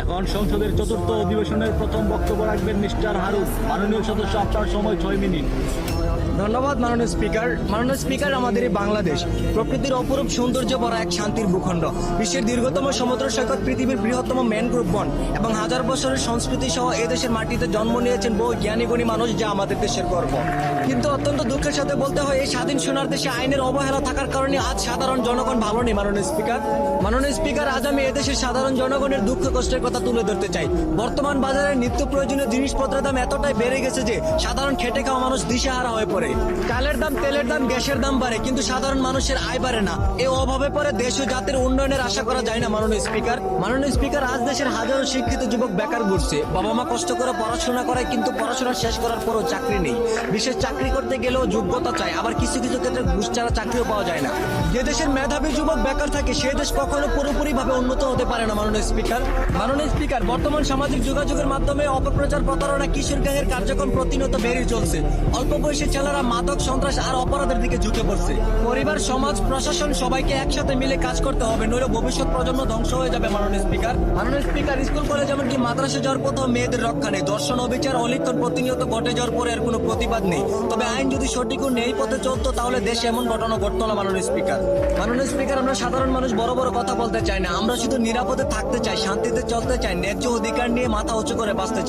এখন সংসদের চতুর্থ অধিবেশনের প্রথম বক্তব্য রাখবেন মিস্টার হারুন। মাননীয় সদস্য, আপনার সময় 6 মিনিট। ধন্যবাদ মাননীয় স্পিকার। মাননীয় স্পিকার, আমাদের এই বাংলাদেশ প্রকৃতির অপরূপ সৌন্দর্য ভরা এক শান্তির ভূখণ্ড, বিশ্বের দীর্ঘতম সমুদ্র সৈকত, পৃথিবীর বৃহত্তম ম্যানগ্রোভ বন এবং হাজার বছরের সংস্কৃতি সহ এই দেশের মাটিতে জন্ম নিয়েছেন বহু জ্ঞানীগুণী মানুষ, যা আমাদের দেশের গর্ব। কিন্তু অত্যন্ত দুঃখের সাথে বলতে হয়, এই স্বাধীন সোনার দেশে আইনের অবহেলা থাকার কারণে আজ সাধারণ জনগণ ভালো নেই। মাননীয় স্পিকার, আজ আমি এদেশের সাধারণ জনগণের দুঃখ কষ্টের কথা তুলে ধরতে চাই। বর্তমান বাজারে নিত্য প্রয়োজনীয় জিনিসপত্রের দাম এতটাই বেড়ে গেছে যে সাধারণ খেটে খাওয়া মানুষ দিশেহারা হয়ে পড়ে। চালের দাম, তেলের দাম, গ্যাসের দাম বাড়ে, কিন্তু সাধারণ মানুষের আয় বাড়ে না। এই অভাবে পরে দেশ ও জাতির উন্নয়নের আশা করা যায় না। মাননীয় স্পিকার, আজ দেশের হাজারো শিক্ষিত যুবক বেকার ঘুরছে। বাবা মা কষ্ট করে পড়াশোনা করায়, কিন্তু পড়াশোনা শেষ করার পরও চাকরি নেই। বিশেষ চাকরি করতে গেলেও যোগ্যতা চাই, আবার কিছু কিছু ক্ষেত্রে ঘুষ ছাড়া চাকরিও পাওয়া যায় না। যে দেশের মেধাবী যুবক বেকার থাকে, সে দেশ কখনো পুরোপুরি ভাবে উন্নত হতে পারে না। মাননীয় স্পিকার, বর্তমান সামাজিক যোগাযোগের মাধ্যমে অপপ্রচার, প্রতারণা, কিশোর গ্যাংয়ের কার্যক্রম প্রতিনিয়ত বেড়ে চলছে। অল্প বয়সী ছেলেরা মাদক, সন্ত্রাস আর অপরাধের দিকে ঝুঁকে পড়ছে। পরিবার, সমাজ, প্রশাসন সবাইকে একসাথে মিলে কাজ করতে হবে, নইলে ভবিষ্যৎ প্রজন্ম ধ্বংস হয়ে যাবে। মাননীয় স্পিকার, স্কুল কলেজ এমনকি মাদ্রাসা যাওয়ার কোথাও মেয়েদের রক্ষা নেই। ধর্ষণ, অবিচার, অলিখন প্রতিনিয়ত ঘটে যাওয়ার পরে এর কোনো প্রতিবাদ নেই। তবে আইন যদি সঠিক ও ন্যায় পথে চলতো, তাহলে দেশে এমন ঘটনা ঘটতো না। মাননীয় স্পিকার, আমরা সাধারণ মানুষ বড় বড় কথা বলতে চাই না, আমরা শুধু নিরাপদে থাকতে চাই, শান্তিতে চলতে চাই, ন্যায্য অধিকার নিয়ে মাথা উঁচু করে বাঁচতে চাই।